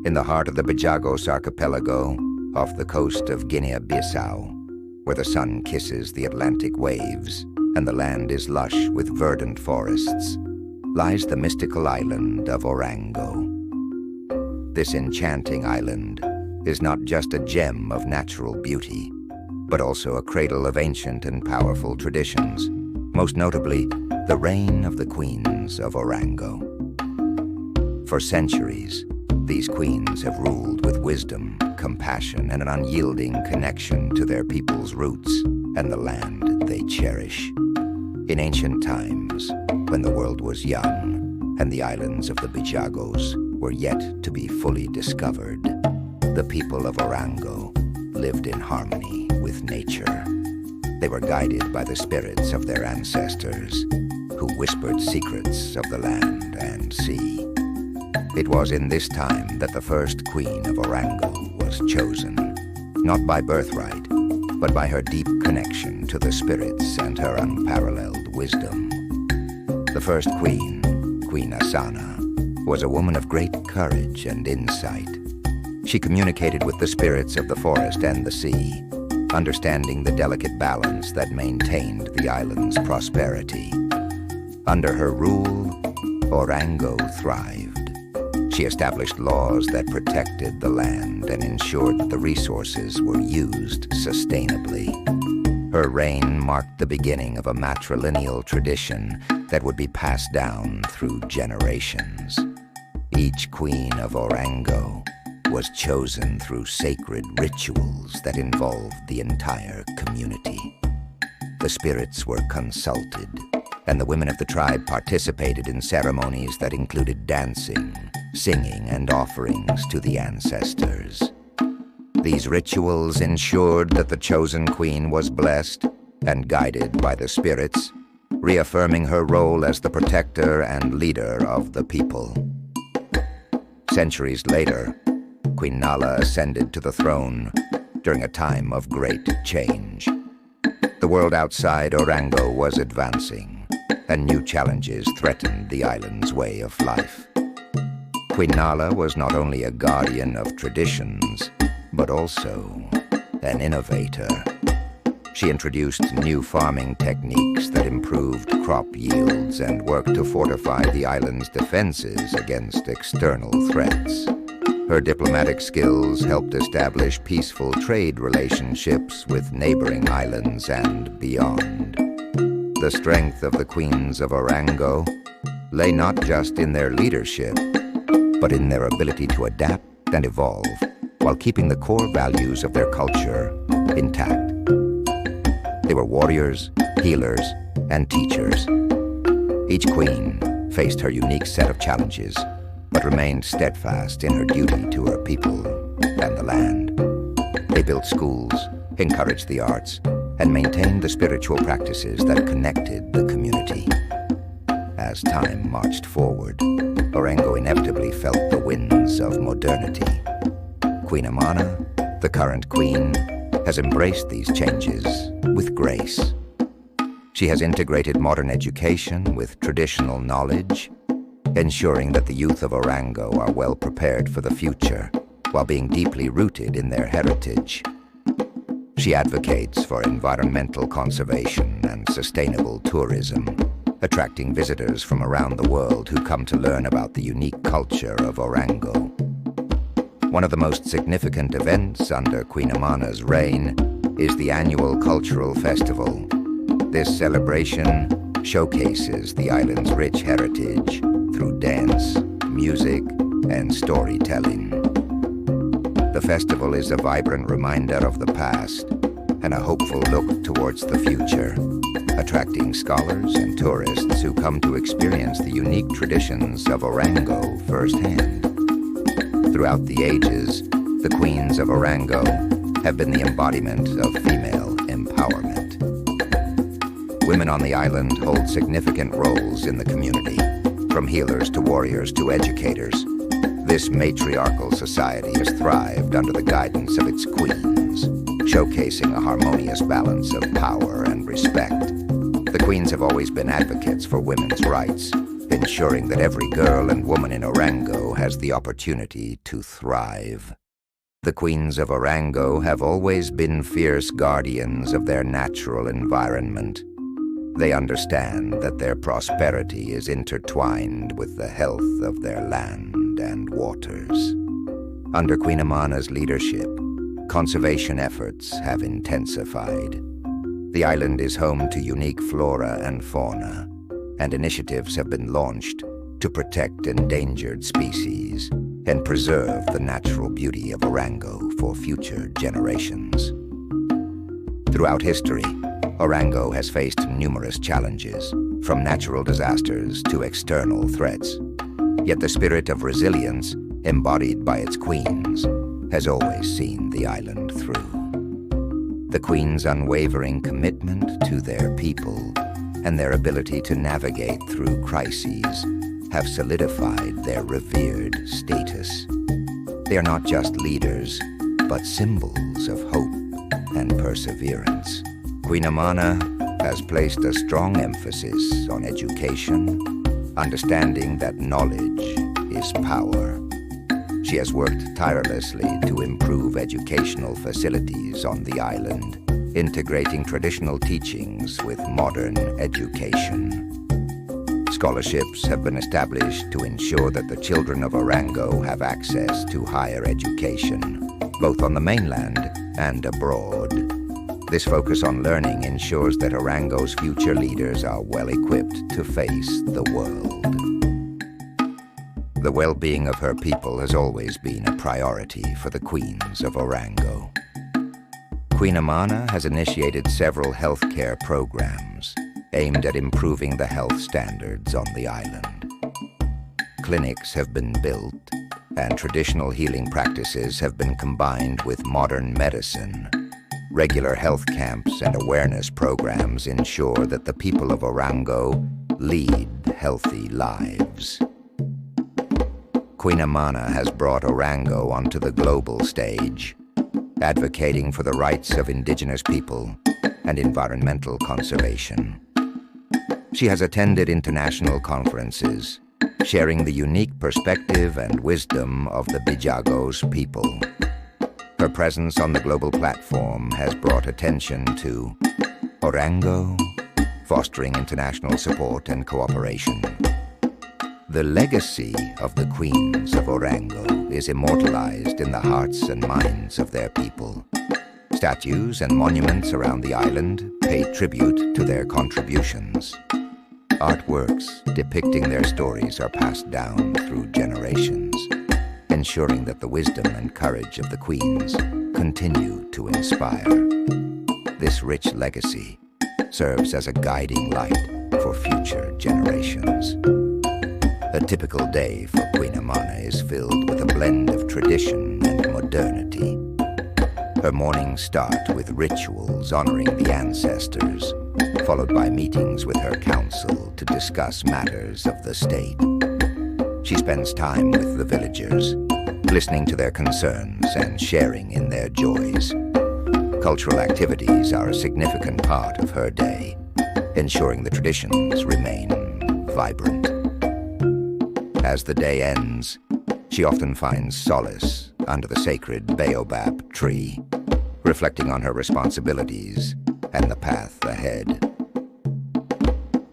in the heart of the Bajagos archipelago off the coast of Guinea-Bissau, where the sun kisses the Atlantic waves and the land is lush with verdant forests, lies the mystical island of Orango. This enchanting island is not just a gem of natural beauty, but also a cradle of ancient and powerful traditions, most notably the reign of the queens of Orango. For centuries, these queens have ruled with wisdom, compassion, and an unyielding connection to their people's roots and the land they cherish. In ancient times, when the world was young and the islands of the Bajagos were yet to be fully discovered, the people of Orango lived in harmony with nature. They were guided by the spirits of their ancestors, who whispered secrets of the land and sea. It was in this time that the first queen of Orango was chosen, not by birthright, but by her deep connection to the spirits and her unparalleled wisdom. The first queen, Queen Asana, was a woman of great courage and insight. She communicated with the spirits of the forest and the sea, understanding the delicate balance that maintained the island's prosperity. Under her rule, Orango thrived. She established laws that protected the land and ensured that the resources were used sustainably. Her reign marked the beginning of a matrilineal tradition that would be passed down through generations. Each queen of Orango was chosen through sacred rituals that involved the entire community. The spirits were consulted, and the women of the tribe participated in ceremonies that included dancing, singing, and offerings to the ancestors. These rituals ensured that the chosen queen was blessed and guided by the spirits, reaffirming her role as the protector and leader of the people. Centuries later, Queen Nala ascended to the throne during a time of great change. The world outside Orango was advancing, and new challenges threatened the island's way of life. Queen Nala was not only a guardian of traditions, but also an innovator. She introduced new farming techniques that improved crop yields and worked to fortify the island's defenses against external threats. Her diplomatic skills helped establish peaceful trade relationships with neighboring islands and beyond. The strength of the queens of Orango lay not just in their leadership, but in their ability to adapt and evolve while keeping the core values of their culture intact. They were warriors, healers, and teachers. Each queen faced her unique set of challenges, but remained steadfast in her duty to her people and the land. They built schools, encouraged the arts, and maintained the spiritual practices that connected the community. As time marched forward, Orango inevitably felt the winds of modernity. Queen Amana, the current queen, has embraced these changes with grace. She has integrated modern education with traditional knowledge, ensuring that the youth of Orango are well prepared for the future while being deeply rooted in their heritage. She advocates for environmental conservation and sustainable tourism, attracting visitors from around the world who come to learn about the unique culture of Orango. One of the most significant events under Queen Amana's reign is the annual cultural festival. This celebration showcases the island's rich heritage through dance, music, and storytelling. The festival is a vibrant reminder of the past and a hopeful look towards the future, attracting scholars and tourists who come to experience the unique traditions of Orango firsthand. Throughout the ages, the queens of Orango have been the embodiment of female empowerment. Women on the island hold significant roles in the community, from healers to warriors to educators. This matriarchal society has thrived under the guidance of its queens, showcasing a harmonious balance of power and respect. The queens have always been advocates for women's rights, ensuring that every girl and woman in Orango has the opportunity to thrive. The queens of Orango have always been fierce guardians of their natural environment. They understand that their prosperity is intertwined with the health of their land and waters. Under Queen Amana's leadership, conservation efforts have intensified. The island is home to unique flora and fauna, and initiatives have been launched to protect endangered species and preserve the natural beauty of Orango for future generations. Throughout history, Orango has faced numerous challenges, from natural disasters to external threats. Yet the spirit of resilience, embodied by its queens, has always seen the island through. The queens' unwavering commitment to their people and their ability to navigate through crises have solidified their revered status. They are not just leaders, but symbols of hope and perseverance. Queen Amana has placed a strong emphasis on education, understanding that knowledge is power. She has worked tirelessly to improve educational facilities on the island, integrating traditional teachings with modern education. Scholarships have been established to ensure that the children of Orango have access to higher education, both on the mainland and abroad. This focus on learning ensures that Orango's future leaders are well-equipped to face the world. The well-being of her people has always been a priority for the queens of Orango. Queen Amana has initiated several healthcare programs aimed at improving the health standards on the island. Clinics have been built, and traditional healing practices have been combined with modern medicine. Regular health camps and awareness programs ensure that the people of Orango lead healthy lives. Queen Amana has brought Orango onto the global stage, advocating for the rights of indigenous people and environmental conservation. She has attended international conferences, sharing the unique perspective and wisdom of the Bijagos people. Her presence on the global platform has brought attention to Orango, fostering international support and cooperation. The legacy of the queens of Orango is immortalized in the hearts and minds of their people. Statues and monuments around the island pay tribute to their contributions. Artworks depicting their stories are passed down through generations, ensuring that the wisdom and courage of the queens continue to inspire. This rich legacy serves as a guiding light for future generations. A typical day for Queen Amana is filled with a blend of tradition and modernity. Her mornings start with rituals honoring the ancestors, followed by meetings with her council to discuss matters of the state. She spends time with the villagers, listening to their concerns and sharing in their joys. Cultural activities are a significant part of her day, ensuring the traditions remain vibrant. As the day ends, she often finds solace under the sacred baobab tree, reflecting on her responsibilities and the path ahead.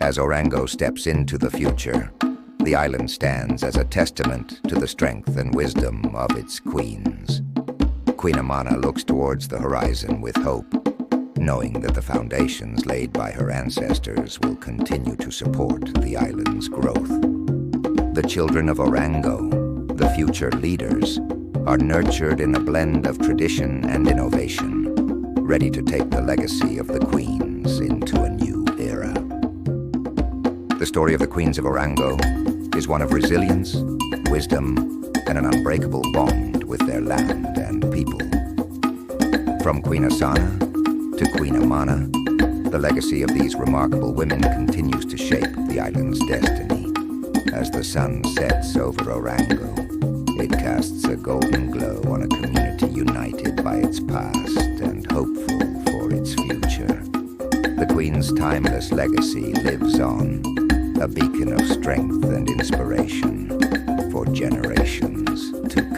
As Orango steps into the future, the island stands as a testament to the strength and wisdom of its queens. Queen Amana looks towards the horizon with hope, knowing that the foundations laid by her ancestors will continue to support the island's growth. The children of Orango, the future leaders, are nurtured in a blend of tradition and innovation, ready to take the legacy of the queens into a new era. The story of the queens of Orango is one of resilience, wisdom, and an unbreakable bond with their land and people. From Queen Asana to Queen Amana, the legacy of these remarkable women continues to shape the island's destiny. As the sun sets over Orango, it casts a golden glow on a community united by its past and hopeful for its future. The Queen's timeless legacy lives on, a beacon of strength and inspiration for generations to come.